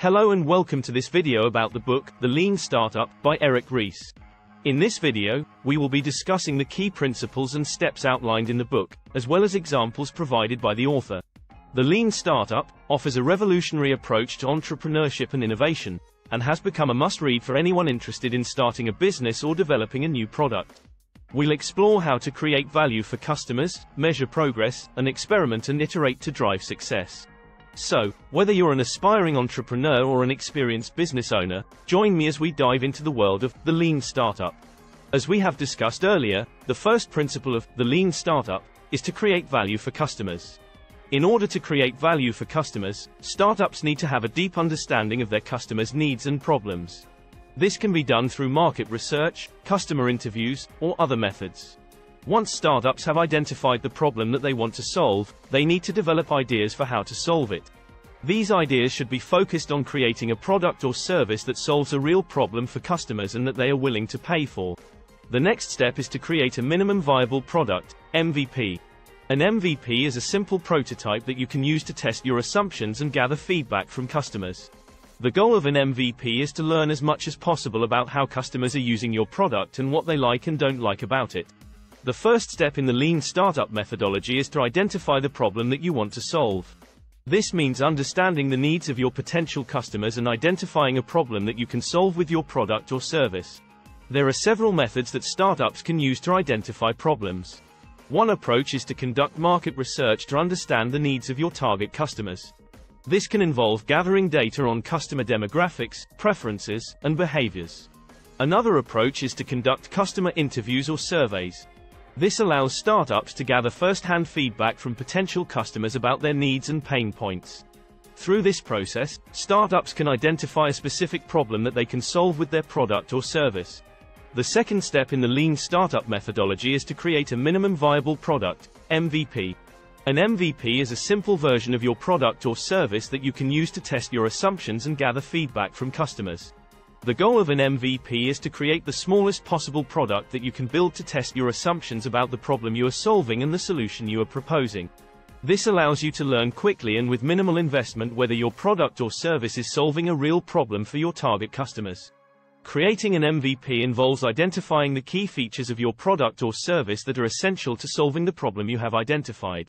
Hello and welcome to this video about the book, The Lean Startup, by Eric Ries. In this video, we will be discussing the key principles and steps outlined in the book, as well as examples provided by the author. The Lean Startup offers a revolutionary approach to entrepreneurship and innovation, and has become a must-read for anyone interested in starting a business or developing a new product. We'll explore how to create value for customers, measure progress, and experiment and iterate to drive success. So, whether you're an aspiring entrepreneur or an experienced business owner, join me as we dive into the world of the Lean Startup. As we have discussed earlier, the first principle of the Lean Startup is to create value for customers. In order to create value for customers, startups need to have a deep understanding of their customers' needs and problems. This can be done through market research, customer interviews, or other methods. Once startups have identified the problem that they want to solve, they need to develop ideas for how to solve it. These ideas should be focused on creating a product or service that solves a real problem for customers and that they are willing to pay for. The next step is to create a minimum viable product, MVP. An MVP is a simple prototype that you can use to test your assumptions and gather feedback from customers. The goal of an MVP is to learn as much as possible about how customers are using your product and what they like and don't like about it. The first step in the Lean Startup methodology is to identify the problem that you want to solve. This means understanding the needs of your potential customers and identifying a problem that you can solve with your product or service. There are several methods that startups can use to identify problems. One approach is to conduct market research to understand the needs of your target customers. This can involve gathering data on customer demographics, preferences, and behaviors. Another approach is to conduct customer interviews or surveys. This allows startups to gather first-hand feedback from potential customers about their needs and pain points. Through this process, startups can identify a specific problem that they can solve with their product or service. The second step in the Lean Startup methodology is to create a minimum viable product, MVP. An MVP is a simple version of your product or service that you can use to test your assumptions and gather feedback from customers. The goal of an MVP is to create the smallest possible product that you can build to test your assumptions about the problem you are solving and the solution you are proposing. This allows you to learn quickly and with minimal investment whether your product or service is solving a real problem for your target customers. Creating an MVP involves identifying the key features of your product or service that are essential to solving the problem you have identified.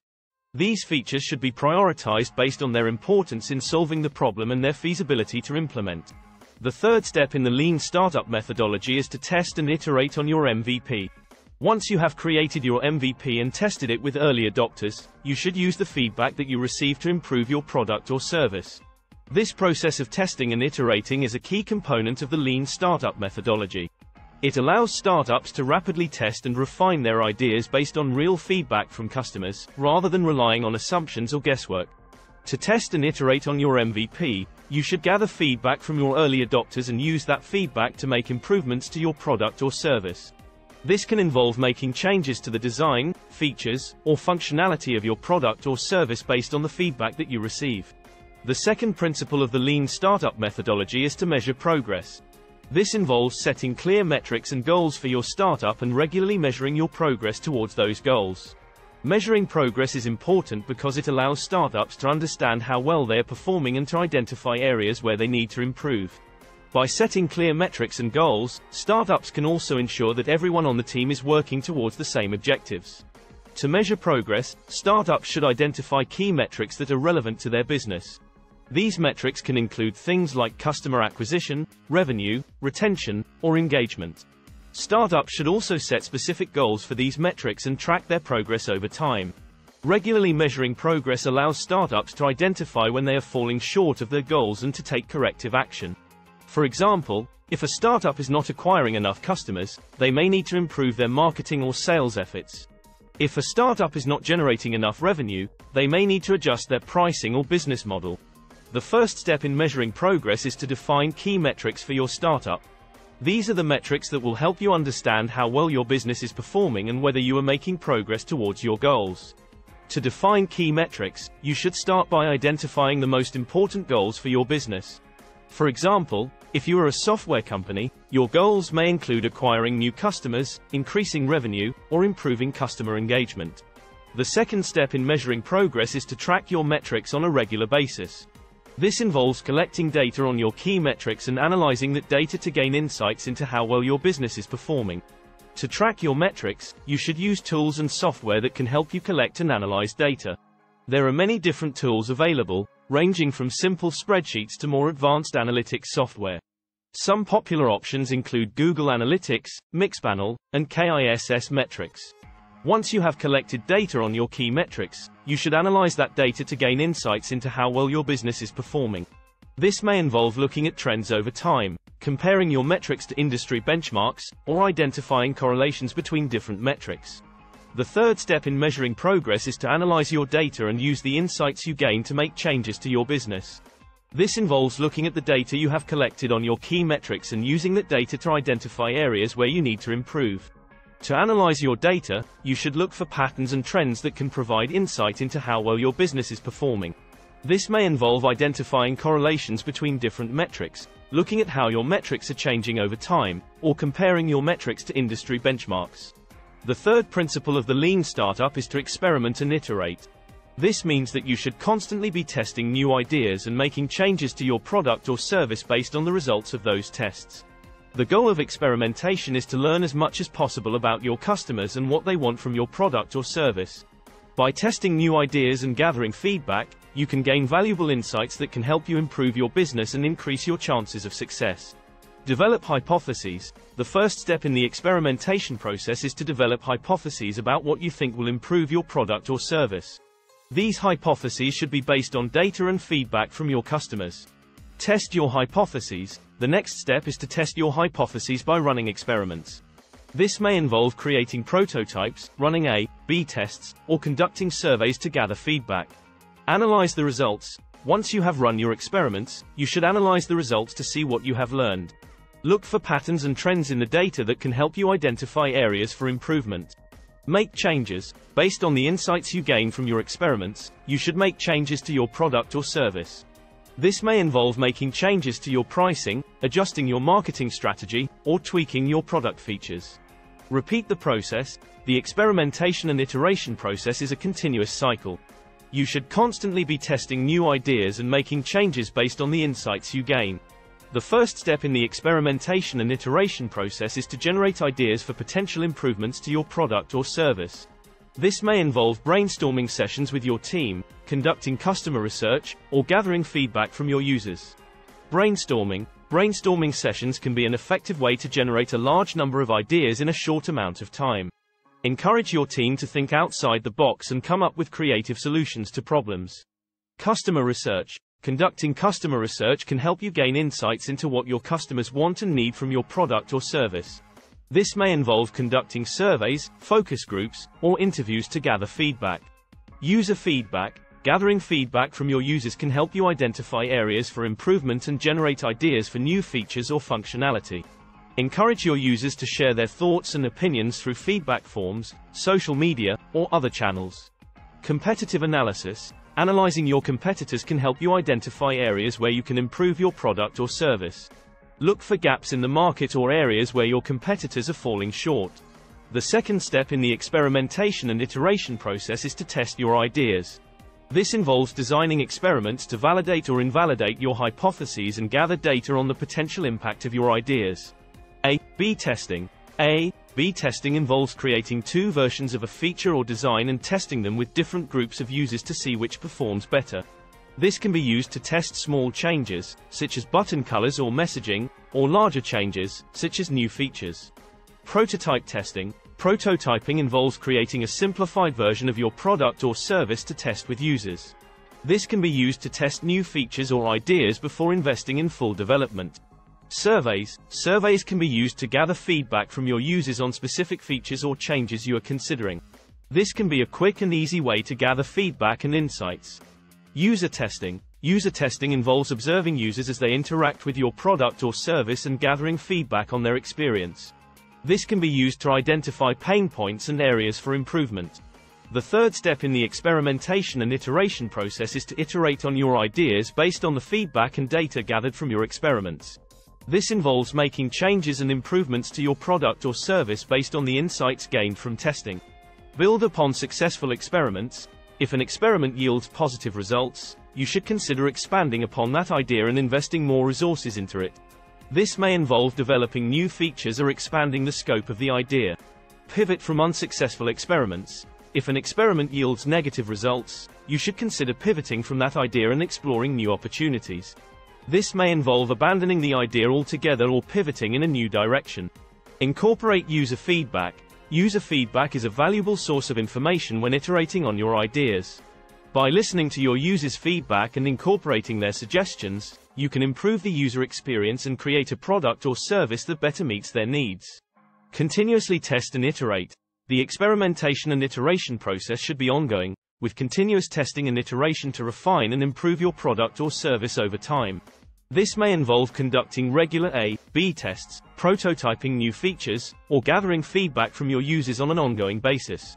These features should be prioritized based on their importance in solving the problem and their feasibility to implement. The third step in the Lean Startup methodology is to test and iterate on your MVP. Once you have created your MVP and tested it with early adopters, you should use the feedback that you receive to improve your product or service. This process of testing and iterating is a key component of the Lean Startup methodology. It allows startups to rapidly test and refine their ideas based on real feedback from customers, rather than relying on assumptions or guesswork. To test and iterate on your MVP, you should gather feedback from your early adopters and use that feedback to make improvements to your product or service. This can involve making changes to the design, features, or functionality of your product or service based on the feedback that you receive. The second principle of the Lean Startup methodology is to measure progress. This involves setting clear metrics and goals for your startup and regularly measuring your progress towards those goals. Measuring progress is important because it allows startups to understand how well they are performing and to identify areas where they need to improve. By setting clear metrics and goals, startups can also ensure that everyone on the team is working towards the same objectives. To measure progress, startups should identify key metrics that are relevant to their business. These metrics can include things like customer acquisition, revenue, retention, or engagement. Startups should also set specific goals for these metrics and track their progress over time. Regularly measuring progress allows startups to identify when they are falling short of their goals and to take corrective action. For example, if a startup is not acquiring enough customers, they may need to improve their marketing or sales efforts. If a startup is not generating enough revenue, they may need to adjust their pricing or business model. The first step in measuring progress is to define key metrics for your startup. These are the metrics that will help you understand how well your business is performing and whether you are making progress towards your goals. To define key metrics, you should start by identifying the most important goals for your business. For example, if you are a software company, your goals may include acquiring new customers, increasing revenue, or improving customer engagement. The second step in measuring progress is to track your metrics on a regular basis. This involves collecting data on your key metrics and analyzing that data to gain insights into how well your business is performing. To track your metrics, you should use tools and software that can help you collect and analyze data. There are many different tools available, ranging from simple spreadsheets to more advanced analytics software. Some popular options include Google Analytics, Mixpanel, and KISS Metrics. Once you have collected data on your key metrics, you should analyze that data to gain insights into how well your business is performing. This may involve looking at trends over time, comparing your metrics to industry benchmarks, or identifying correlations between different metrics. The third step in measuring progress is to analyze your data and use the insights you gain to make changes to your business. This involves looking at the data you have collected on your key metrics and using that data to identify areas where you need to improve. To analyze your data, you should look for patterns and trends that can provide insight into how well your business is performing. This may involve identifying correlations between different metrics, looking at how your metrics are changing over time, or comparing your metrics to industry benchmarks. The third principle of the lean startup is to experiment and iterate. This means that you should constantly be testing new ideas and making changes to your product or service based on the results of those tests. The goal of experimentation is to learn as much as possible about your customers and what they want from your product or service. By testing new ideas and gathering feedback, you can gain valuable insights that can help you improve your business and increase your chances of success. Develop hypotheses. The first step in the experimentation process is to develop hypotheses about what you think will improve your product or service. These hypotheses should be based on data and feedback from your customers. Test your hypotheses. The next step is to test your hypotheses by running experiments. This may involve creating prototypes, running A/B tests, or conducting surveys to gather feedback. Analyze the results. Once you have run your experiments, you should analyze the results to see what you have learned. Look for patterns and trends in the data that can help you identify areas for improvement. Make changes. Based on the insights you gain from your experiments, you should make changes to your product or service. This may involve making changes to your pricing, adjusting your marketing strategy, or tweaking your product features. Repeat the process. The experimentation and iteration process is a continuous cycle. You should constantly be testing new ideas and making changes based on the insights you gain. The first step in the experimentation and iteration process is to generate ideas for potential improvements to your product or service. This may involve brainstorming sessions with your team, conducting customer research, or gathering feedback from your users. Brainstorming sessions can be an effective way to generate a large number of ideas in a short amount of time. Encourage your team to think outside the box and come up with creative solutions to problems. Customer research. Conducting customer research can help you gain insights into what your customers want and need from your product or service. This may involve conducting surveys, focus groups, or interviews to gather feedback. User feedback. Gathering feedback from your users can help you identify areas for improvement and generate ideas for new features or functionality. Encourage your users to share their thoughts and opinions through feedback forms, social media, or other channels. Competitive analysis. Analyzing your competitors can help you identify areas where you can improve your product or service. Look for gaps in the market or areas where your competitors are falling short. The second step in the experimentation and iteration process is to test your ideas. This involves designing experiments to validate or invalidate your hypotheses and gather data on the potential impact of your ideas. A/B testing. A/B testing involves creating two versions of a feature or design and testing them with different groups of users to see which performs better. This can be used to test small changes, such as button colors or messaging, or larger changes, such as new features. Prototype testing. Prototyping involves creating a simplified version of your product or service to test with users. This can be used to test new features or ideas before investing in full development. Surveys. Surveys can be used to gather feedback from your users on specific features or changes you are considering. This can be a quick and easy way to gather feedback and insights. User testing. User testing involves observing users as they interact with your product or service and gathering feedback on their experience. This can be used to identify pain points and areas for improvement. The third step in the experimentation and iteration process is to iterate on your ideas based on the feedback and data gathered from your experiments. This involves making changes and improvements to your product or service based on the insights gained from testing. Build upon successful experiments. If an experiment yields positive results, you should consider expanding upon that idea and investing more resources into it. This may involve developing new features or expanding the scope of the idea. Pivot from unsuccessful experiments. If an experiment yields negative results, you should consider pivoting from that idea and exploring new opportunities. This may involve abandoning the idea altogether or pivoting in a new direction. Incorporate user feedback. User feedback is a valuable source of information when iterating on your ideas. By listening to your users' feedback and incorporating their suggestions, you can improve the user experience and create a product or service that better meets their needs. Continuously test and iterate. The experimentation and iteration process should be ongoing, with continuous testing and iteration to refine and improve your product or service over time. This may involve conducting regular A/B tests, prototyping new features, or gathering feedback from your users on an ongoing basis.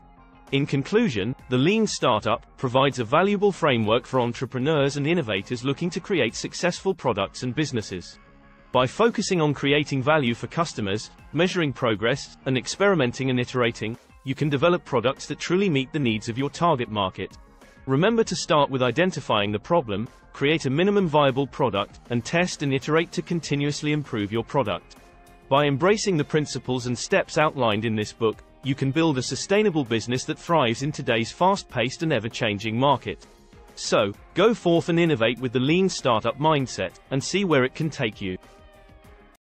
In conclusion, the Lean Startup provides a valuable framework for entrepreneurs and innovators looking to create successful products and businesses. By focusing on creating value for customers, measuring progress, and experimenting and iterating, you can develop products that truly meet the needs of your target market. Remember to start with identifying the problem, create a minimum viable product, and test and iterate to continuously improve your product. By embracing the principles and steps outlined in this book, you can build a sustainable business that thrives in today's fast-paced and ever-changing market. So, go forth and innovate with the Lean Startup mindset, and see where it can take you.